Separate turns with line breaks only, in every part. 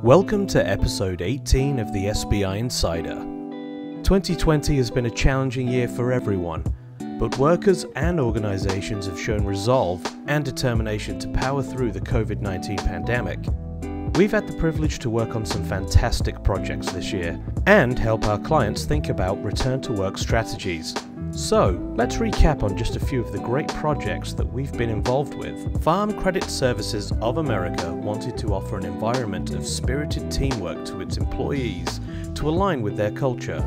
Welcome to episode 18 of the SBI Insider. 2020 has been a challenging year for everyone, but workers and organizations have shown resolve and determination to power through the COVID-19 pandemic. We've had the privilege to work on some fantastic projects this year and help our clients think about return to work strategies. So, let's recap on just a few of the great projects that we've been involved with. Farm Credit Services of America wanted to offer an environment of spirited teamwork to its employees to align with their culture.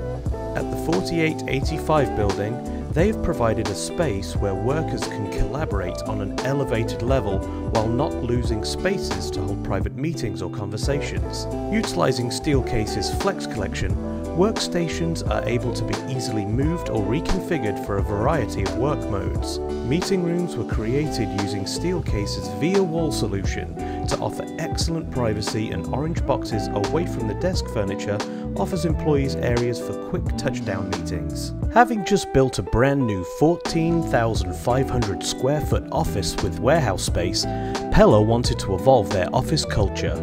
At the 4885 building, they've provided a space where workers can collaborate on an elevated level while not losing spaces to hold private meetings or conversations. Utilizing Steelcase's Flex Collection, workstations are able to be easily moved or reconfigured for a variety of work modes. Meeting rooms were created using Steelcase's Via Wall solution to offer excellent privacy, and orange boxes away from the desk furniture offers employees areas for quick touchdown meetings. Having just built a brand new 14,500 square foot office with warehouse space, Pella wanted to evolve their office culture.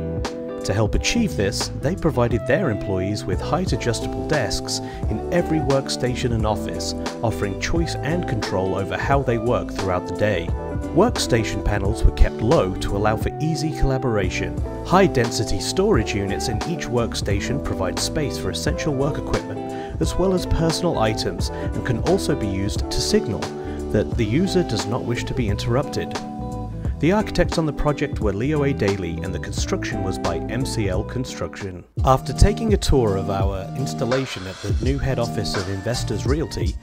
To help achieve this, they provided their employees with height adjustable desks in every workstation and office, offering choice and control over how they work throughout the day. Workstation panels were kept low to allow for easy collaboration. High-density storage units in each workstation provide space for essential work equipment as well as personal items, and can also be used to signal that the user does not wish to be interrupted. The architects on the project were Leo A. Daly, and the construction was by MCL Construction. After taking a tour of our installation at the new head office of Investors Realty,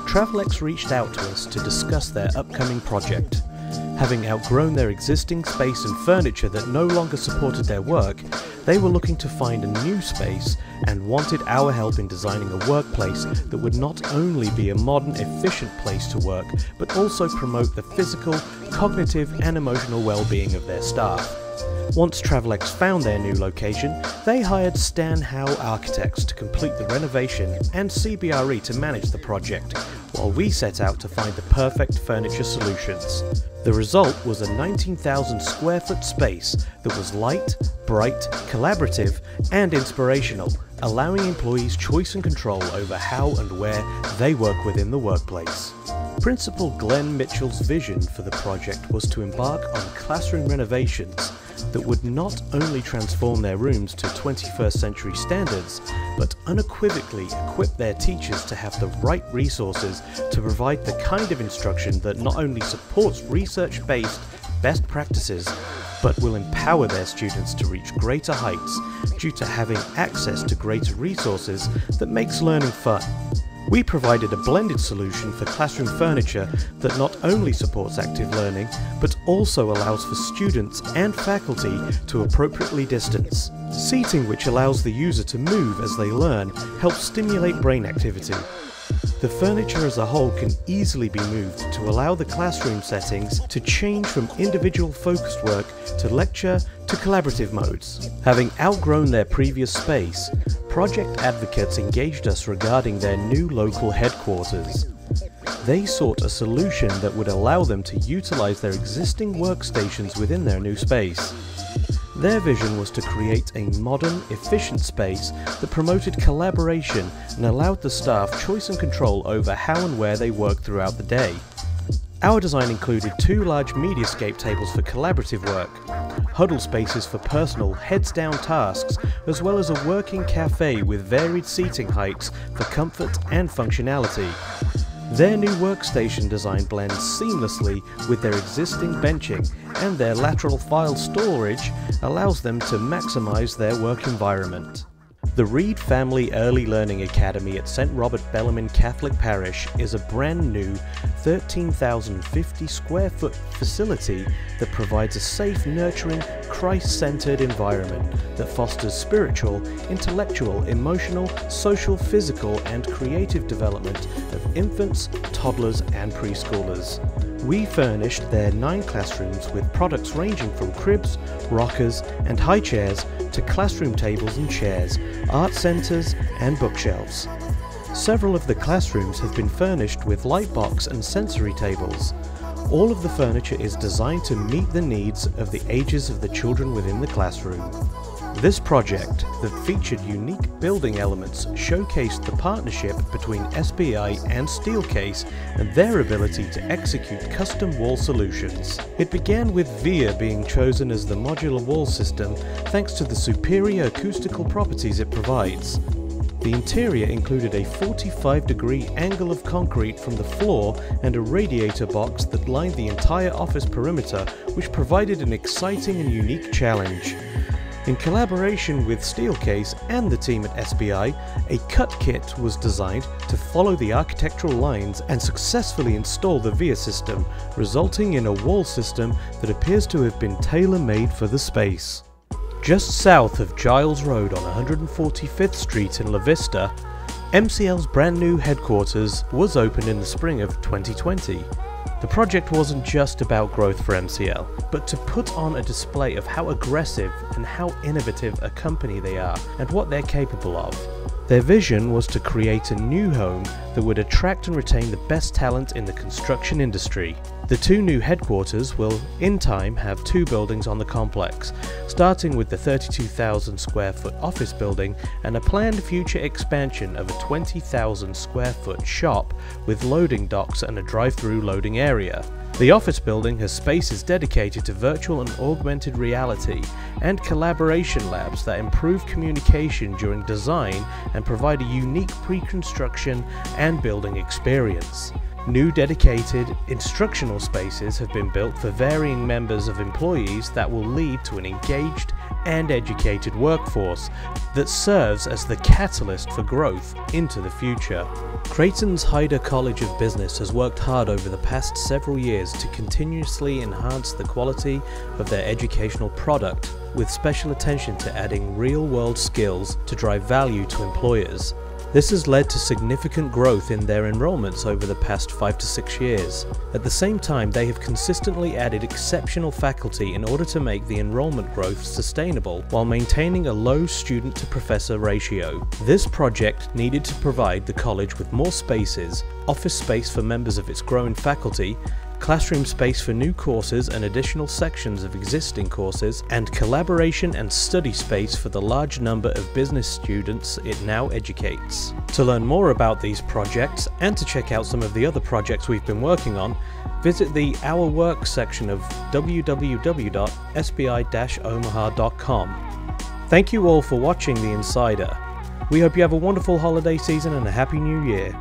Travelex reached out to us to discuss their upcoming project. Having outgrown their existing space and furniture that no longer supported their work, they were looking to find a new space and wanted our help in designing a workplace that would not only be a modern, efficient place to work, but also promote the physical, cognitive and emotional well-being of their staff. Once Travelex found their new location, they hired Stan Howe Architects to complete the renovation and CBRE to manage the project, while we set out to find the perfect furniture solutions. The result was a 19,000 square foot space that was light, bright, collaborative and inspirational, allowing employees choice and control over how and where they work within the workplace. Principal Glenn Mitchell's vision for the project was to embark on classroom renovations that would not only transform their rooms to 21st century standards, but unequivocally equip their teachers to have the right resources to provide the kind of instruction that not only supports research-based best practices, but will empower their students to reach greater heights due to having access to greater resources that makes learning fun. We provided a blended solution for classroom furniture that not only supports active learning, but also allows for students and faculty to appropriately distance. Seating, which allows the user to move as they learn, helps stimulate brain activity. The furniture as a whole can easily be moved to allow the classroom settings to change from individual focused work to lecture to collaborative modes. Having outgrown their previous space, project advocates engaged us regarding their new local headquarters. They sought a solution that would allow them to utilize their existing workstations within their new space. Their vision was to create a modern, efficient space that promoted collaboration and allowed the staff choice and control over how and where they work throughout the day. Our design included 2 large mediascape tables for collaborative work, huddle spaces for personal, heads-down tasks, as well as a working cafe with varied seating heights for comfort and functionality. Their new workstation design blends seamlessly with their existing benching, and their lateral file storage allows them to maximize their work environment. The Reed Family Early Learning Academy at St. Robert Bellarmine Catholic Parish is a brand new 13,050 square foot facility that provides a safe, nurturing, Christ-centered environment that fosters spiritual, intellectual, emotional, social, physical and creative development of infants, toddlers and preschoolers. We furnished their 9 classrooms with products ranging from cribs, rockers and high chairs to classroom tables and chairs, art centers and bookshelves. Several of the classrooms have been furnished with lightbox and sensory tables. All of the furniture is designed to meet the needs of the ages of the children within the classroom. This project, that featured unique building elements, showcased the partnership between SBI and Steelcase and their ability to execute custom wall solutions. It began with VIA being chosen as the modular wall system thanks to the superior acoustical properties it provides. The interior included a 45-degree angle of concrete from the floor and a radiator box that lined the entire office perimeter, which provided an exciting and unique challenge. In collaboration with Steelcase and the team at SBI, a cut kit was designed to follow the architectural lines and successfully install the VIA system, resulting in a wall system that appears to have been tailor-made for the space. Just south of Giles Road on 145th Street in La Vista, MCL's brand new headquarters was opened in the spring of 2020. The project wasn't just about growth for MCL, but to put on a display of how aggressive and how innovative a company they are and what they're capable of. Their vision was to create a new home that would attract and retain the best talent in the construction industry. The two new headquarters will, in time, have two buildings on the complex, starting with the 32,000 square foot office building and a planned future expansion of a 20,000 square foot shop with loading docks and a drive-through loading area. The office building has spaces dedicated to virtual and augmented reality and collaboration labs that improve communication during design and provide a unique pre-construction and building experience. New dedicated instructional spaces have been built for varying members of employees that will lead to an engaged and educated workforce that serves as the catalyst for growth into the future. Creighton's Hyder College of Business has worked hard over the past several years to continuously enhance the quality of their educational product, with special attention to adding real-world skills to drive value to employers. This has led to significant growth in their enrollments over the past 5 to 6 years. At the same time, they have consistently added exceptional faculty in order to make the enrollment growth sustainable while maintaining a low student-to-professor ratio. This project needed to provide the college with more spaces, office space for members of its growing faculty, classroom space for new courses and additional sections of existing courses, and collaboration and study space for the large number of business students it now educates. To learn more about these projects and to check out some of the other projects we've been working on, visit the Our Work section of www.sbi-omaha.com. Thank you all for watching The Insider. We hope you have a wonderful holiday season and a happy new year.